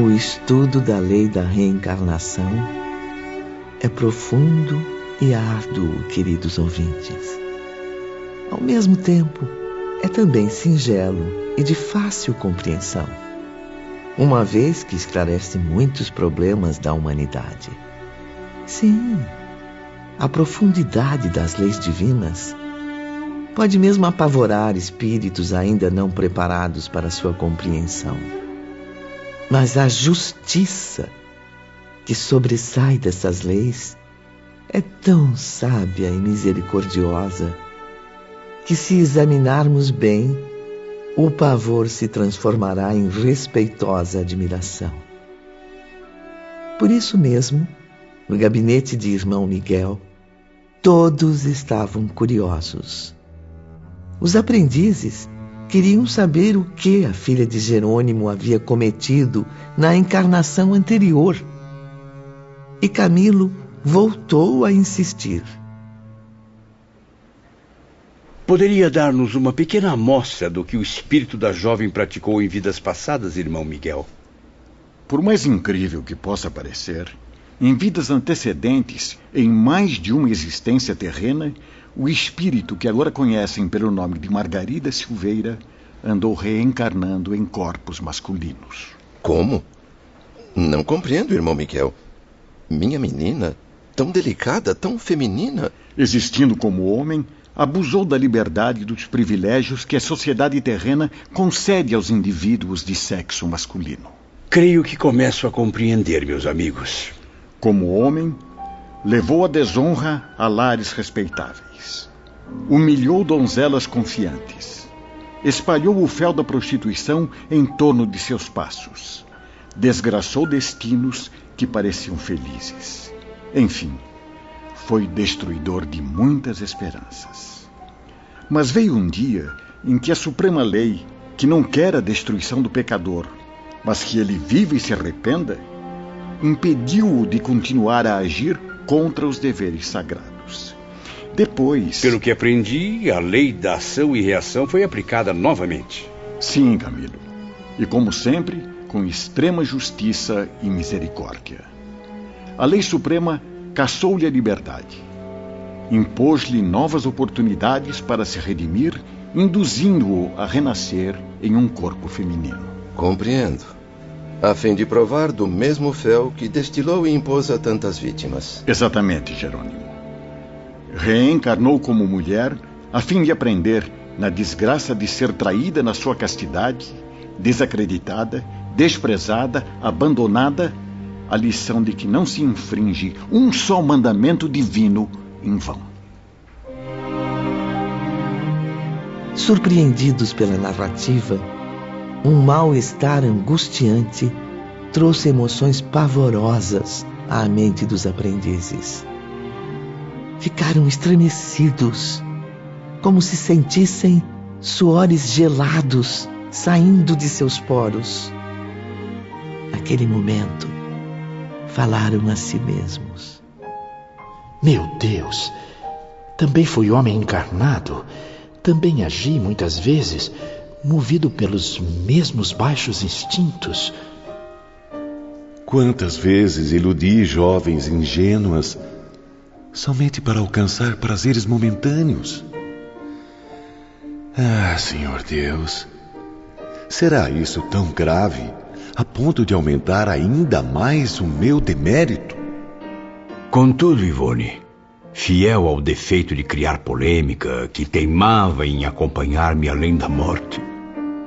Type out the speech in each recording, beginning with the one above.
O estudo da lei da reencarnação é profundo e árduo, queridos ouvintes. Ao mesmo tempo, é também singelo e de fácil compreensão, uma vez que esclarece muitos problemas da humanidade. Sim, a profundidade das leis divinas pode mesmo apavorar espíritos ainda não preparados para sua compreensão. Mas a justiça que sobressai dessas leis é tão sábia e misericordiosa que, se examinarmos bem, o pavor se transformará em respeitosa admiração. Por isso mesmo, no gabinete de irmão Miguel, todos estavam curiosos. Os aprendizes queriam saber o que a filha de Jerônimo havia cometido na encarnação anterior. E Camilo voltou a insistir. Poderia dar-nos uma pequena amostra do que o espírito da jovem praticou em vidas passadas, irmão Miguel? Por mais incrível que possa parecer, em vidas antecedentes, em mais de uma existência terrena, o espírito que agora conhecem pelo nome de Margarida Silveira andou reencarnando em corpos masculinos. Como? Não compreendo, irmão Miguel. Minha menina, tão delicada, tão feminina. Existindo como homem, abusou da liberdade e dos privilégios que a sociedade terrena concede aos indivíduos de sexo masculino. Creio que começo a compreender, meus amigos. Como homem, levou a desonra a lares respeitáveis. Humilhou donzelas confiantes. Espalhou o fel da prostituição em torno de seus passos. Desgraçou destinos que pareciam felizes. Enfim, foi destruidor de muitas esperanças. Mas veio um dia em que a suprema lei, que não quer a destruição do pecador, mas que ele vive e se arrependa, impediu-o de continuar a agir contra os deveres sagrados. Depois... Pelo que aprendi, a lei da ação e reação foi aplicada novamente. Sim, Camilo. E como sempre, com extrema justiça e misericórdia. A lei suprema cassou-lhe a liberdade. Impôs-lhe novas oportunidades para se redimir, induzindo-o a renascer em um corpo feminino. Compreendo. A fim de provar do mesmo fel que destilou e impôs a tantas vítimas. Exatamente, Jerônimo. Reencarnou como mulher a fim de aprender, na desgraça de ser traída na sua castidade, desacreditada, desprezada, abandonada, a lição de que não se infringe um só mandamento divino em vão. Surpreendidos pela narrativa, um mal-estar angustiante trouxe emoções pavorosas à mente dos aprendizes. Ficaram estremecidos, como se sentissem suores gelados saindo de seus poros. Naquele momento, falaram a si mesmos. Meu Deus! Também fui homem encarnado. Também agi muitas vezes movido pelos mesmos baixos instintos. Quantas vezes iludi jovens ingênuas somente para alcançar prazeres momentâneos? Ah, Senhor Deus, será isso tão grave a ponto de aumentar ainda mais o meu demérito? Contudo, Ivone, fiel ao defeito de criar polêmica, que teimava em acompanhar-me além da morte,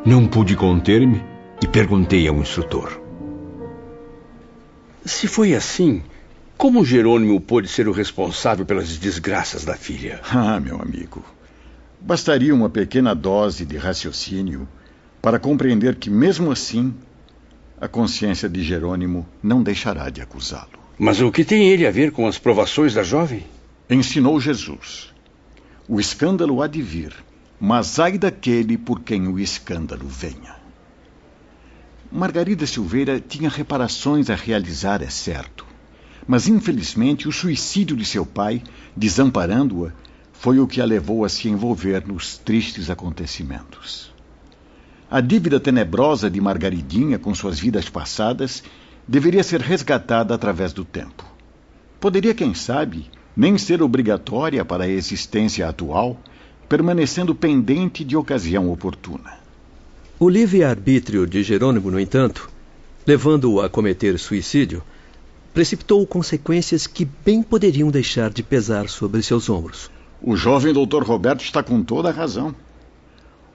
não pude conter-me e perguntei ao instrutor. Se foi assim, como Jerônimo pôde ser o responsável pelas desgraças da filha? Ah, meu amigo, bastaria uma pequena dose de raciocínio para compreender que, mesmo assim, a consciência de Jerônimo não deixará de acusá-lo. Mas o que tem ele a ver com as provações da jovem? Ensinou Jesus. O escândalo há de vir, mas ai daquele por quem o escândalo venha. Margarida Silveira tinha reparações a realizar, é certo. Mas, infelizmente, o suicídio de seu pai, desamparando-a, foi o que a levou a se envolver nos tristes acontecimentos. A dívida tenebrosa de Margaridinha com suas vidas passadas deveria ser resgatada através do tempo. Poderia, quem sabe, nem ser obrigatória para a existência atual, permanecendo pendente de ocasião oportuna. O livre-arbítrio de Jerônimo, no entanto, levando-o a cometer suicídio, precipitou consequências que bem poderiam deixar de pesar sobre seus ombros. O jovem doutor Roberto está com toda a razão.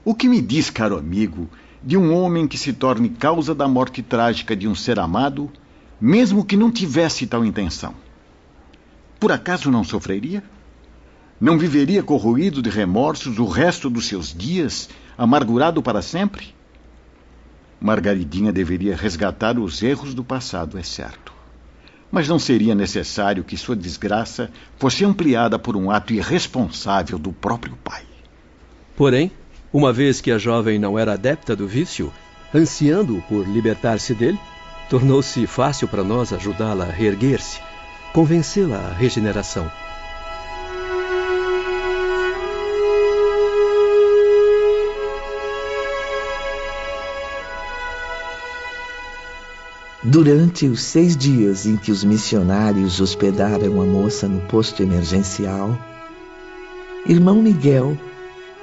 O que me diz, caro amigo, de um homem que se torne causa da morte trágica de um ser amado, mesmo que não tivesse tal intenção? Por acaso não sofreria? Não viveria corroído de remorsos o resto dos seus dias, amargurado para sempre? Margaridinha deveria resgatar os erros do passado, é certo. Mas não seria necessário que sua desgraça fosse ampliada por um ato irresponsável do próprio pai. Porém, uma vez que a jovem não era adepta do vício, ansiando por libertar-se dele, tornou-se fácil para nós ajudá-la a reerguer-se, convencê-la à regeneração. Durante os 6 dias em que os missionários hospedaram a moça no posto emergencial, irmão Miguel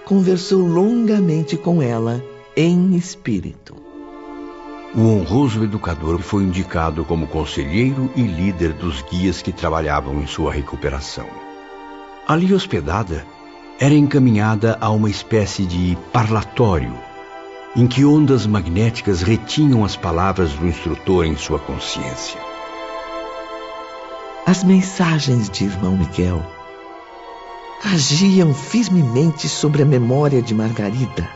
conversou longamente com ela em espírito. O honroso educador foi indicado como conselheiro e líder dos guias que trabalhavam em sua recuperação. Ali hospedada, era encaminhada a uma espécie de parlatório, em que ondas magnéticas retinham as palavras do instrutor em sua consciência. As mensagens de irmão Miguel agiam firmemente sobre a memória de Margarida,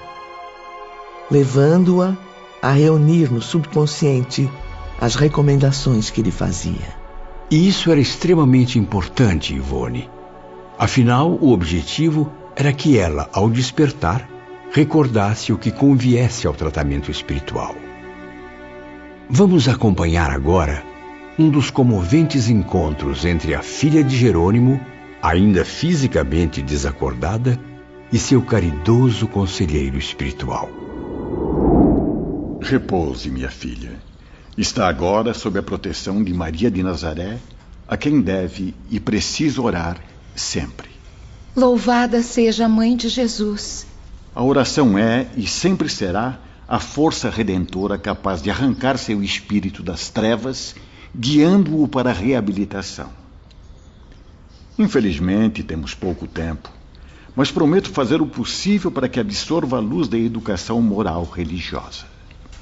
levando-a a reunir no subconsciente as recomendações que ele fazia. E isso era extremamente importante, Ivone. Afinal, o objetivo era que ela, ao despertar, recordasse o que conviesse ao tratamento espiritual. Vamos acompanhar agora um dos comoventes encontros entre a filha de Jerônimo, ainda fisicamente desacordada, e seu caridoso conselheiro espiritual. Repouse, minha filha. Está agora sob a proteção de Maria de Nazaré, a quem deve e precisa orar sempre. Louvada seja a Mãe de Jesus. A oração é e sempre será a força redentora capaz de arrancar seu espírito das trevas, guiando-o para a reabilitação. Infelizmente, temos pouco tempo, mas prometo fazer o possível para que absorva a luz da educação moral religiosa.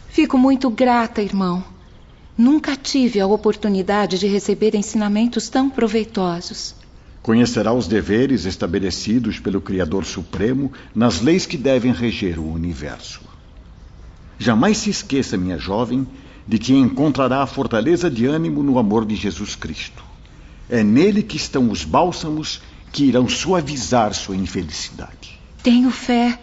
Fico muito grata, irmão. Nunca tive a oportunidade de receber ensinamentos tão proveitosos. Conhecerá os deveres estabelecidos pelo Criador Supremo nas leis que devem reger o universo. Jamais se esqueça, minha jovem, de que encontrará a fortaleza de ânimo no amor de Jesus Cristo. É nele que estão os bálsamos que irão suavizar sua infelicidade. Tenho fé.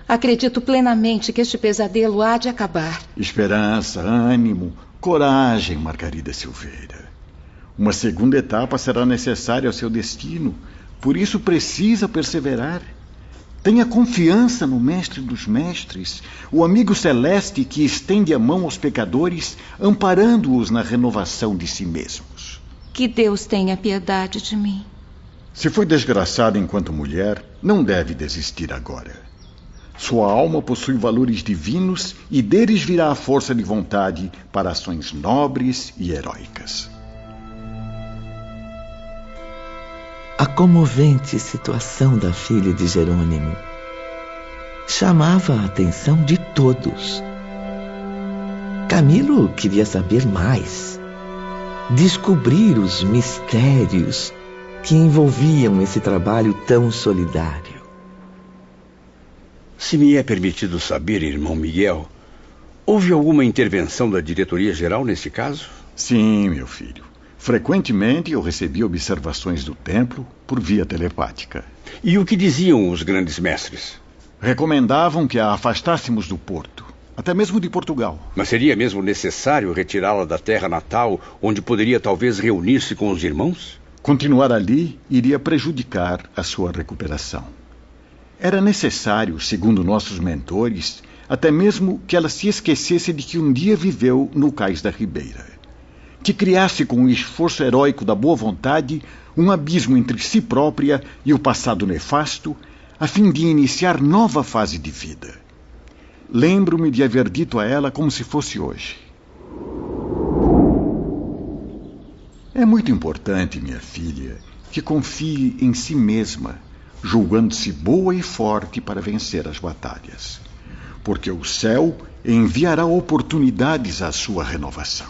Acredito plenamente que este pesadelo há de acabar. Esperança, ânimo, coragem, Margarida Silveira. Uma segunda etapa será necessária ao seu destino, por isso precisa perseverar. Tenha confiança no Mestre dos Mestres, o amigo celeste que estende a mão aos pecadores, amparando-os na renovação de si mesmos. Que Deus tenha piedade de mim. Se foi desgraçada enquanto mulher, não deve desistir agora. Sua alma possui valores divinos e deles virá a força de vontade para ações nobres e heróicas. A comovente situação da filha de Jerônimo chamava a atenção de todos. Camilo queria saber mais, descobrir os mistérios que envolviam esse trabalho tão solidário. Se me é permitido saber, irmão Miguel, houve alguma intervenção da diretoria-geral nesse caso? Sim, meu filho. Frequentemente eu recebi observações do templo por via telepática. E o que diziam os grandes mestres? Recomendavam que a afastássemos do porto, até mesmo de Portugal. Mas seria mesmo necessário retirá-la da terra natal, onde poderia talvez reunir-se com os irmãos? Continuar ali iria prejudicar a sua recuperação. Era necessário, segundo nossos mentores, até mesmo que ela se esquecesse de que um dia viveu no cais da ribeira. Que criasse com o esforço heróico da boa vontade um abismo entre si própria e o passado nefasto, a fim de iniciar nova fase de vida. Lembro-me de haver dito a ela como se fosse hoje: é muito importante, minha filha, que confie em si mesma, julgando-se boa e forte para vencer as batalhas, porque o céu enviará oportunidades à sua renovação.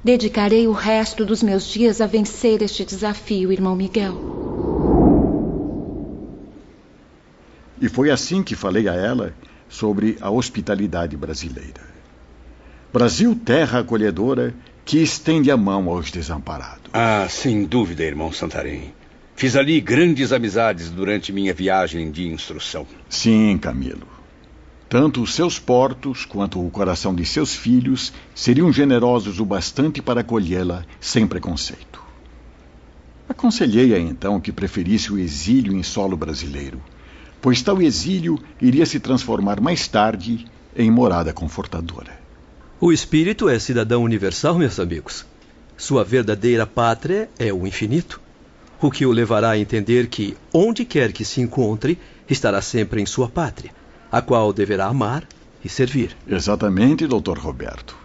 Dedicarei o resto dos meus dias a vencer este desafio, irmão Miguel. E foi assim que falei a ela sobre a hospitalidade brasileira. Brasil, terra acolhedora, que estende a mão aos desamparados. Ah, sem dúvida, irmão Santarém. Fiz ali grandes amizades durante minha viagem de instrução. Sim, Camilo. Tanto os seus portos quanto o coração de seus filhos seriam generosos o bastante para acolhê-la sem preconceito. Aconselhei-a então que preferisse o exílio em solo brasileiro, pois tal exílio iria se transformar mais tarde em morada confortadora. O espírito é cidadão universal, meus amigos. Sua verdadeira pátria é o infinito, o que o levará a entender que, onde quer que se encontre, estará sempre em sua pátria, a qual deverá amar e servir. Exatamente, Dr. Roberto.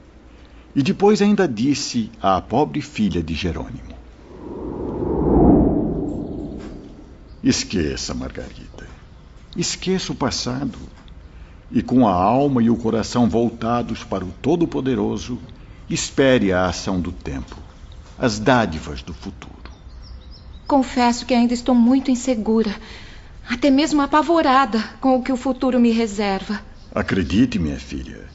E depois ainda disse à pobre filha de Jerônimo: esqueça, Margarida. Esqueça o passado. E com a alma e o coração voltados para o Todo-Poderoso, espere a ação do tempo, as dádivas do futuro. Confesso que ainda estou muito insegura, até mesmo apavorada com o que o futuro me reserva. Acredite, minha filha,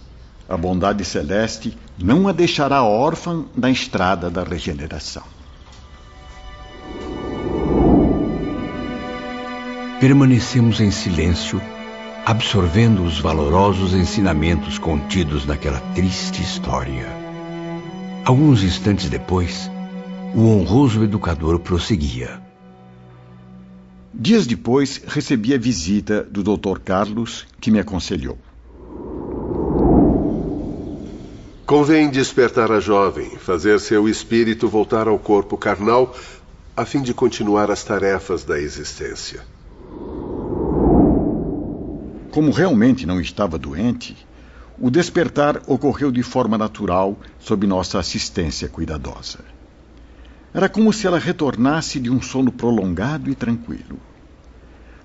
a bondade celeste não a deixará órfã na estrada da regeneração. Permanecemos em silêncio, absorvendo os valorosos ensinamentos contidos naquela triste história. Alguns instantes depois, o honroso educador prosseguia. Dias depois, recebi a visita do Dr. Carlos, que me aconselhou: convém despertar a jovem, fazer seu espírito voltar ao corpo carnal, a fim de continuar as tarefas da existência. Como realmente não estava doente, o despertar ocorreu de forma natural sob nossa assistência cuidadosa. Era como se ela retornasse de um sono prolongado e tranquilo.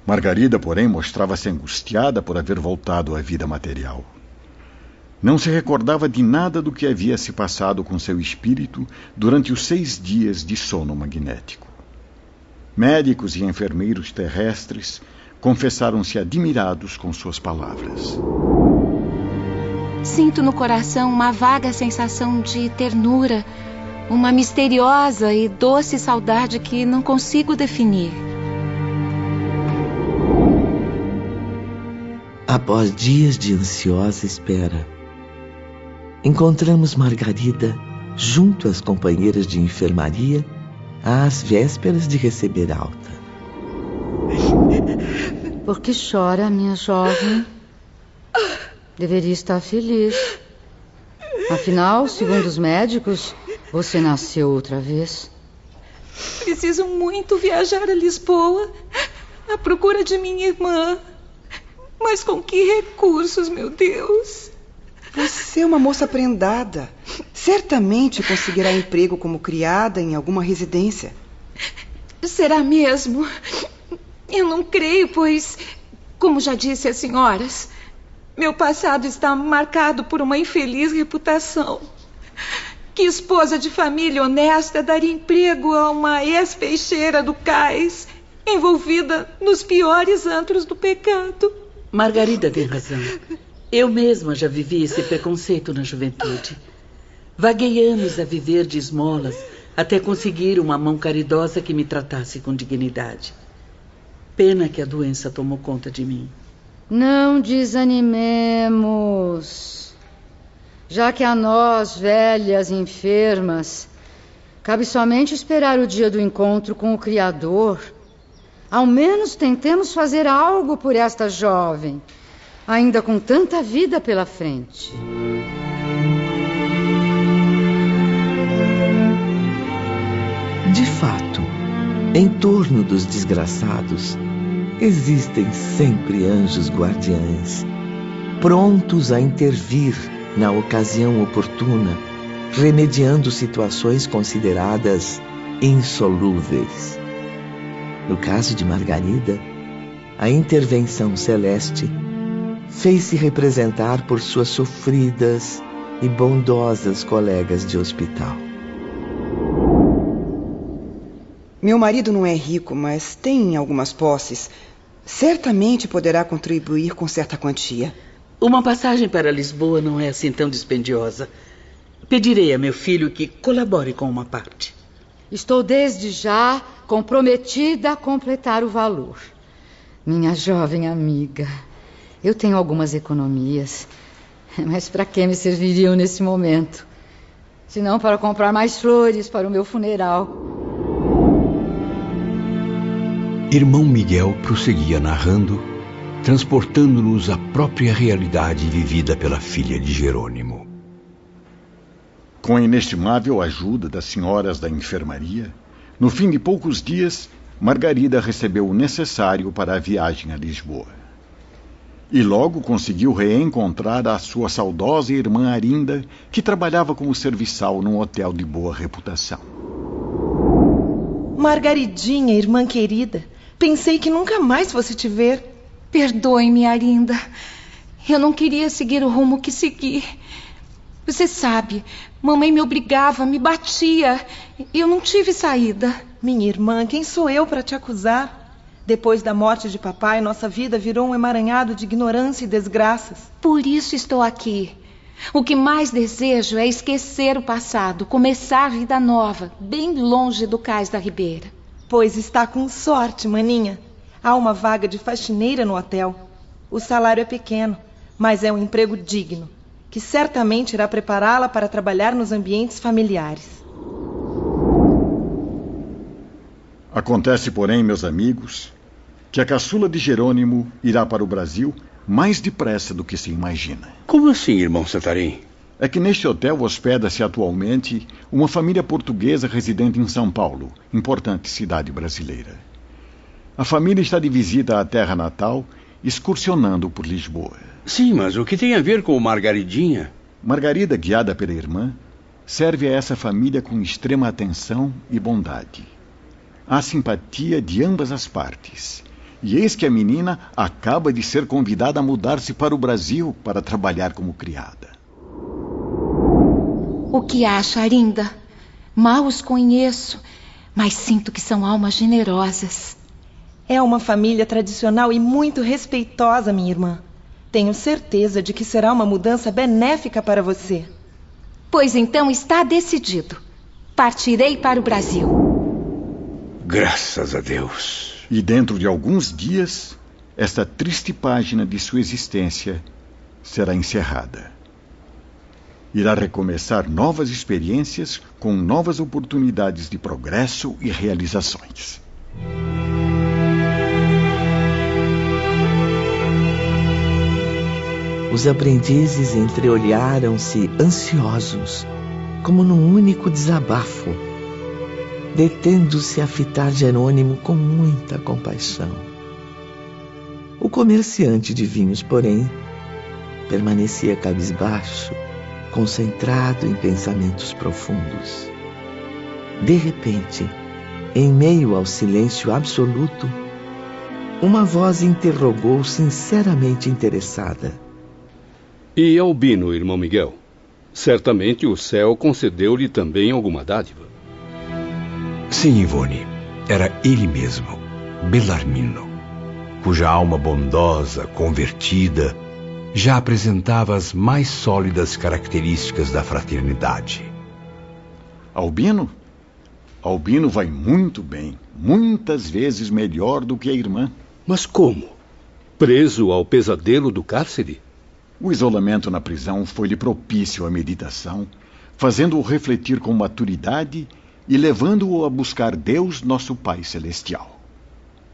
Margarida, porém, mostrava-se angustiada por haver voltado à vida material. Não se recordava de nada do que havia se passado com seu espírito durante os 6 dias de sono magnético. Médicos e enfermeiros terrestres confessaram-se admirados com suas palavras. Sinto no coração uma vaga sensação de ternura, uma misteriosa e doce saudade que não consigo definir. Após dias de ansiosa espera, encontramos Margarida junto às companheiras de enfermaria às vésperas de receber alta. Por que chora, minha jovem? Deveria estar feliz. Afinal, segundo os médicos, você nasceu outra vez. Preciso muito viajar a Lisboa à procura de minha irmã. Mas com que recursos, meu Deus? Você é uma moça prendada. Certamente conseguirá emprego como criada em alguma residência. Será mesmo? Eu não creio, pois, como já disse às senhoras, meu passado está marcado por uma infeliz reputação. Que esposa de família honesta daria emprego a uma ex-peixeira do cais, envolvida nos piores antros do pecado? Margarida tem razão. Eu mesma já vivi esse preconceito na juventude. Vaguei anos a viver de esmolas até conseguir uma mão caridosa que me tratasse com dignidade. Pena que a doença tomou conta de mim. Não desanimemos. Já que a nós, velhas enfermas, cabe somente esperar o dia do encontro com o Criador, ao menos tentemos fazer algo por esta jovem, ainda com tanta vida pela frente. De fato, em torno dos desgraçados, existem sempre anjos guardiães, prontos a intervir na ocasião oportuna, remediando situações consideradas insolúveis. No caso de Margarida, a intervenção celeste fez-se representar por suas sofridas e bondosas colegas de hospital. Meu marido não é rico, mas tem algumas posses. Certamente poderá contribuir com certa quantia. Uma passagem para Lisboa não é assim tão dispendiosa. Pedirei a meu filho que colabore com uma parte. Estou desde já comprometida a completar o valor. Minha jovem amiga, eu tenho algumas economias, mas para que me serviriam nesse momento? Se não para comprar mais flores para o meu funeral. Irmão Miguel prosseguia narrando, transportando-nos à própria realidade vivida pela filha de Jerônimo. Com a inestimável ajuda das senhoras da enfermaria, no fim de poucos dias, Margarida recebeu o necessário para a viagem a Lisboa. E logo conseguiu reencontrar a sua saudosa irmã Arinda, que trabalhava como serviçal num hotel de boa reputação. Margaridinha, irmã querida, pensei que nunca mais fosse te ver. Perdoe-me, Arinda. Eu não queria seguir o rumo que segui. Você sabe, mamãe me obrigava, me batia. Eu não tive saída. Minha irmã, quem sou eu para te acusar? Depois da morte de papai, nossa vida virou um emaranhado de ignorância e desgraças. Por isso estou aqui. O que mais desejo é esquecer o passado, começar vida nova, bem longe do cais da Ribeira. Pois está com sorte, maninha. Há uma vaga de faxineira no hotel. O salário é pequeno, mas é um emprego digno, que certamente irá prepará-la para trabalhar nos ambientes familiares. Acontece, porém, meus amigos, que a caçula de Jerônimo irá para o Brasil mais depressa do que se imagina. Como assim, irmão Santarém? É que neste hotel hospeda-se atualmente uma família portuguesa residente em São Paulo, importante cidade brasileira. A família está de visita à terra natal, excursionando por Lisboa. Sim, mas o que tem a ver com Margaridinha? Margarida, guiada pela irmã, serve a essa família com extrema atenção e bondade. Há simpatia de ambas as partes. E eis que a menina acaba de ser convidada a mudar-se para o Brasil para trabalhar como criada. O que acha, Arinda? Mal os conheço, mas sinto que são almas generosas. É uma família tradicional e muito respeitosa, minha irmã. Tenho certeza de que será uma mudança benéfica para você. Pois então está decidido. Partirei para o Brasil. Graças a Deus. E dentro de alguns dias, esta triste página de sua existência será encerrada. Irá recomeçar novas experiências com novas oportunidades de progresso e realizações. Os aprendizes entreolharam-se ansiosos, como num único desabafo, detendo-se a fitar Jerônimo com muita compaixão. O comerciante de vinhos, porém, permanecia cabisbaixo, concentrado em pensamentos profundos. De repente, em meio ao silêncio absoluto, uma voz interrogou sinceramente interessada. E Albino, irmão Miguel? Certamente o céu concedeu-lhe também alguma dádiva. Sim, Ivone, era ele mesmo, Belarmino, cuja alma bondosa, convertida, já apresentava as mais sólidas características da fraternidade. Albino? Albino vai muito bem, muitas vezes melhor do que a irmã. Mas como? Preso ao pesadelo do cárcere? O isolamento na prisão foi-lhe propício à meditação, fazendo-o refletir com maturidade e levando-o a buscar Deus, nosso Pai Celestial.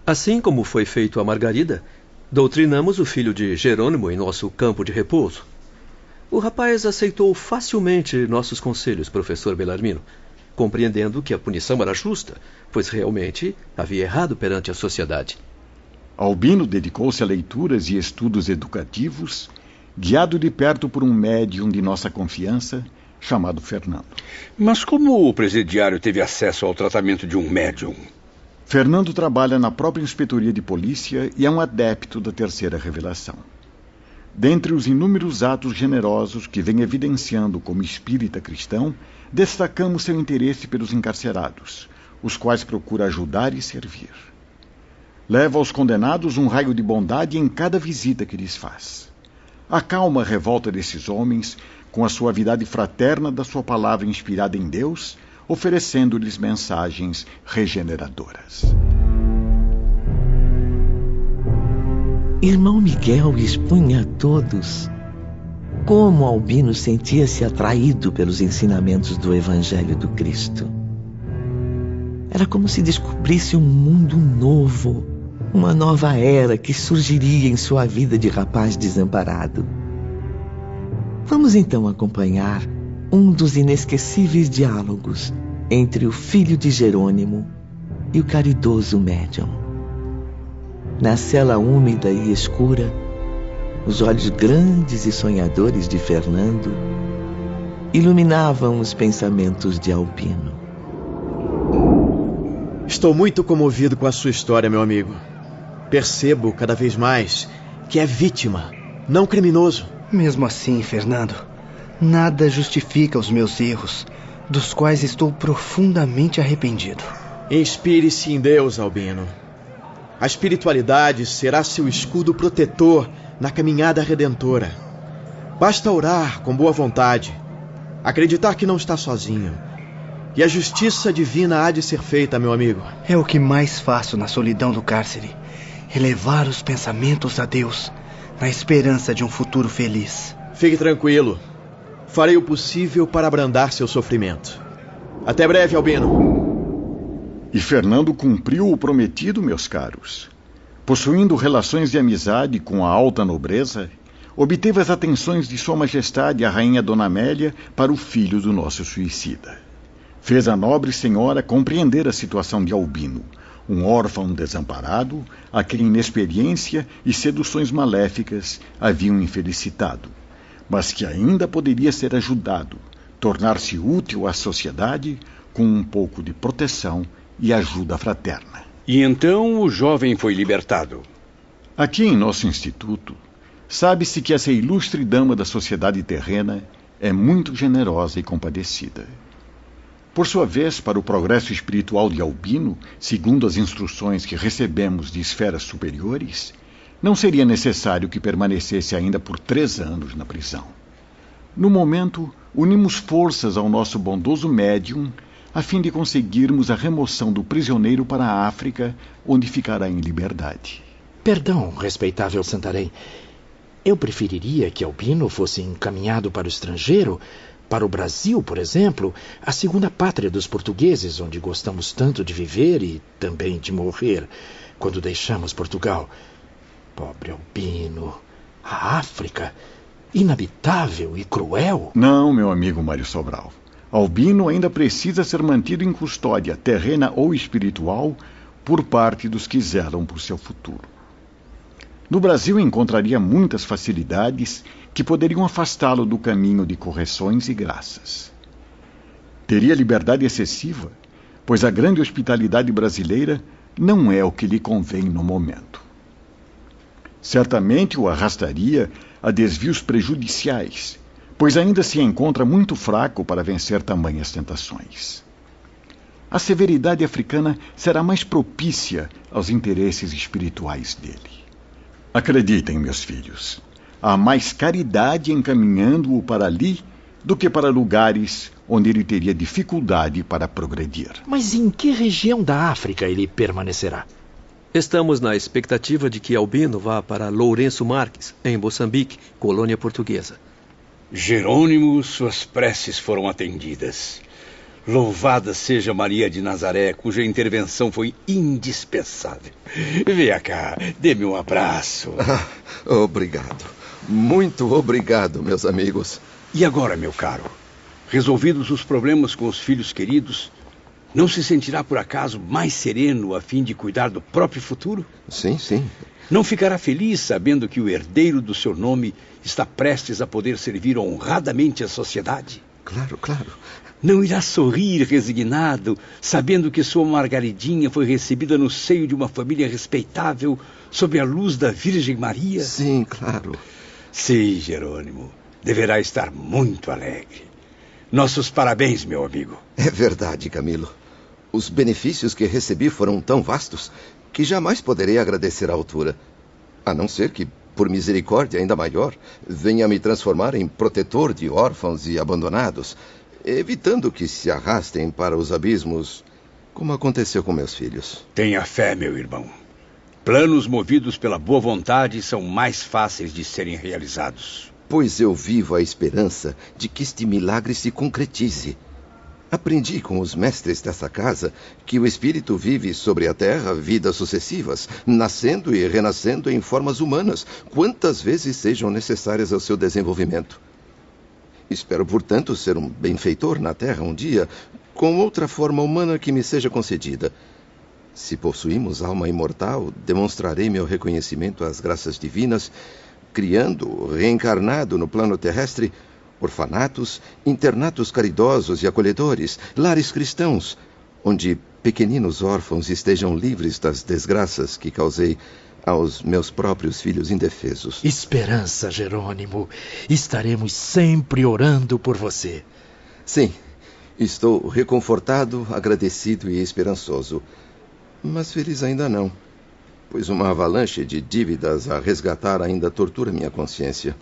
Assim como foi feito a Margarida, Doutrinamos o filho de Jerônimo em nosso campo de repouso. O rapaz aceitou facilmente nossos conselhos, professor Bellarmino, compreendendo que a punição era justa, pois realmente havia errado perante a sociedade. Albino dedicou-se a leituras e estudos educativos, guiado de perto por um médium de nossa confiança, chamado Fernando. Mas como o presidiário teve acesso ao tratamento de um médium? Fernando trabalha na própria inspetoria de polícia e é um adepto da terceira revelação. Dentre os inúmeros atos generosos que vem evidenciando como espírita cristão, destacamos seu interesse pelos encarcerados, os quais procura ajudar e servir. Leva aos condenados um raio de bondade em cada visita que lhes faz. Acalma a revolta desses homens com a suavidade fraterna da sua palavra inspirada em Deus, oferecendo-lhes mensagens regeneradoras. Irmão Miguel expunha a todos como Albino sentia-se atraído pelos ensinamentos do Evangelho do Cristo. Era como se descobrisse um mundo novo, uma nova era que surgiria em sua vida de rapaz desamparado. Vamos então acompanhar um dos inesquecíveis diálogos entre o filho de Jerônimo e o caridoso médium. Na cela úmida e escura, os olhos grandes e sonhadores de Fernando iluminavam os pensamentos de Albino. Estou muito comovido com a sua história, meu amigo. Percebo cada vez mais que é vítima, não criminoso. Mesmo assim, Fernando, nada justifica os meus erros, dos quais estou profundamente arrependido. Inspire-se em Deus, Albino. A espiritualidade será seu escudo protetor na caminhada redentora. Basta orar com boa vontade, acreditar que não está sozinho. E a justiça divina há de ser feita, meu amigo. É o que mais faço na solidão do cárcere. Elevar os pensamentos a Deus, na esperança de um futuro feliz. Fique tranquilo. Farei o possível para abrandar seu sofrimento. Até breve, Albino. E Fernando cumpriu o prometido, meus caros. Possuindo relações de amizade com a alta nobreza, obteve as atenções de Sua Majestade a Rainha Dona Amélia para o filho do nosso suicida. Fez a nobre senhora compreender a situação de Albino, um órfão desamparado, a quem inexperiência e seduções maléficas haviam infelicitado, mas que ainda poderia ser ajudado, tornar-se útil à sociedade com um pouco de proteção e ajuda fraterna. E então o jovem foi libertado. Aqui em nosso instituto, sabe-se que essa ilustre dama da sociedade terrena é muito generosa e compadecida. Por sua vez, para o progresso espiritual de Albino, segundo as instruções que recebemos de esferas superiores, não seria necessário que permanecesse ainda por 3 anos na prisão. No momento, unimos forças ao nosso bondoso médium a fim de conseguirmos a remoção do prisioneiro para a África, onde ficará em liberdade. Perdão, respeitável Santarém. Eu preferiria que Albino fosse encaminhado para o estrangeiro, para o Brasil, por exemplo, a segunda pátria dos portugueses, onde gostamos tanto de viver e também de morrer quando deixamos Portugal. Pobre Albino, a África, inabitável e cruel. Não, meu amigo Mário Sobral. Albino ainda precisa ser mantido em custódia, terrena ou espiritual, por parte dos que zelam por seu futuro. No Brasil encontraria muitas facilidades que poderiam afastá-lo do caminho de correções e graças. Teria liberdade excessiva, pois a grande hospitalidade brasileira não é o que lhe convém no momento. Certamente o arrastaria a desvios prejudiciais, pois ainda se encontra muito fraco para vencer tamanhas tentações. A severidade africana será mais propícia aos interesses espirituais dele. Acreditem, meus filhos, há mais caridade encaminhando-o para ali do que para lugares onde ele teria dificuldade para progredir. Mas em que região da África ele permanecerá? Estamos na expectativa de que Albino vá para Lourenço Marques, em Moçambique, colônia portuguesa. Jerônimo, suas preces foram atendidas. Louvada seja Maria de Nazaré, cuja intervenção foi indispensável. Venha cá, dê-me um abraço. Obrigado. Muito obrigado, meus amigos. E agora, meu caro, resolvidos os problemas com os filhos queridos, não se sentirá por acaso mais sereno a fim de cuidar do próprio futuro? Sim, sim. Não ficará feliz sabendo que o herdeiro do seu nome está prestes a poder servir honradamente a sociedade? Claro, claro. Não irá sorrir resignado, sabendo que sua Margaridinha foi recebida no seio de uma família respeitável, sob a luz da Virgem Maria? Sim, claro. Sim, Jerônimo. Deverá estar muito alegre. Nossos parabéns, meu amigo. É verdade, Camilo. Os benefícios que recebi foram tão vastos que jamais poderei agradecer à altura. A não ser que, por misericórdia ainda maior, venha me transformar em protetor de órfãos e abandonados, evitando que se arrastem para os abismos, como aconteceu com meus filhos. Tenha fé, meu irmão. Planos movidos pela boa vontade são mais fáceis de serem realizados. Pois eu vivo a esperança de que este milagre se concretize. Aprendi com os mestres dessa casa que o espírito vive sobre a terra vidas sucessivas, nascendo e renascendo em formas humanas, quantas vezes sejam necessárias ao seu desenvolvimento. Espero, portanto, ser um benfeitor na terra um dia, com outra forma humana que me seja concedida. Se possuímos alma imortal, demonstrarei meu reconhecimento às graças divinas, criando, reencarnado no plano terrestre, orfanatos, internatos caridosos e acolhedores, lares cristãos, onde pequeninos órfãos estejam livres das desgraças que causei aos meus próprios filhos indefesos. Esperança, Jerônimo. Estaremos sempre orando por você. Sim, estou reconfortado, agradecido e esperançoso. Mas feliz ainda não, pois uma avalanche de dívidas a resgatar ainda tortura minha consciência.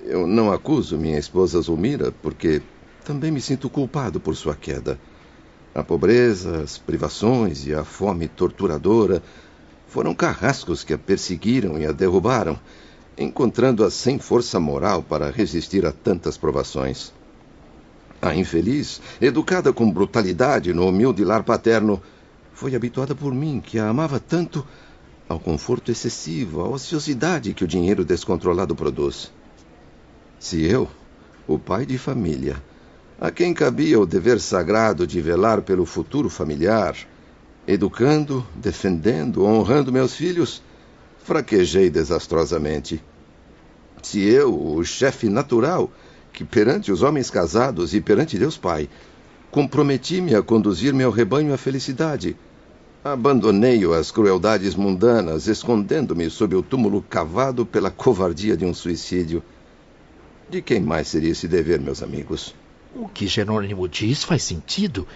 Eu não acuso minha esposa Zulmira, porque também me sinto culpado por sua queda. A pobreza, as privações e a fome torturadora foram carrascos que a perseguiram e a derrubaram, encontrando-a sem força moral para resistir a tantas provações. A infeliz, educada com brutalidade no humilde lar paterno, foi habituada por mim, que a amava tanto, ao conforto excessivo, à ociosidade que o dinheiro descontrolado produz. Se eu, o pai de família, a quem cabia o dever sagrado de velar pelo futuro familiar, educando, defendendo, honrando meus filhos, fraquejei desastrosamente. Se eu, o chefe natural, que perante os homens casados e perante Deus Pai, comprometi-me a conduzir meu rebanho à felicidade, abandonei-o às crueldades mundanas, escondendo-me sob o túmulo cavado pela covardia de um suicídio. De quem mais seria esse dever, meus amigos? O que Jerônimo diz faz sentido.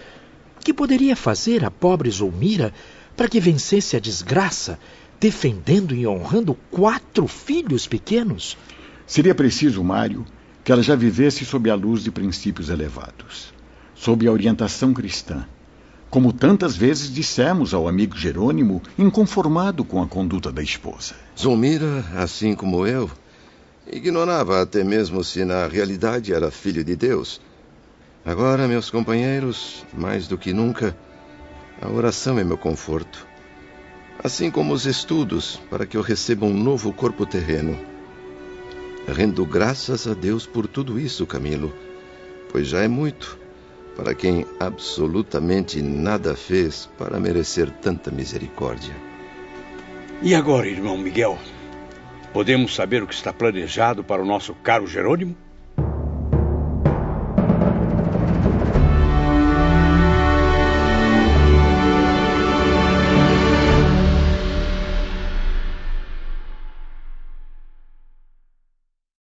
Que poderia fazer a pobre Zulmira para que vencesse a desgraça, defendendo e honrando 4 filhos pequenos? Seria preciso, Mário, que ela já vivesse sob a luz de princípios elevados, sob a orientação cristã, como tantas vezes dissemos ao amigo Jerônimo, inconformado com a conduta da esposa. Zulmira, assim como eu, ignorava até mesmo se na realidade era filho de Deus. Agora, meus companheiros, mais do que nunca, a oração é meu conforto, assim como os estudos para que eu receba um novo corpo terreno. Rendo graças a Deus por tudo isso, Camilo, pois já é muito para quem absolutamente nada fez para merecer tanta misericórdia. E agora, irmão Miguel? Podemos saber o que está planejado para o nosso caro Jerônimo?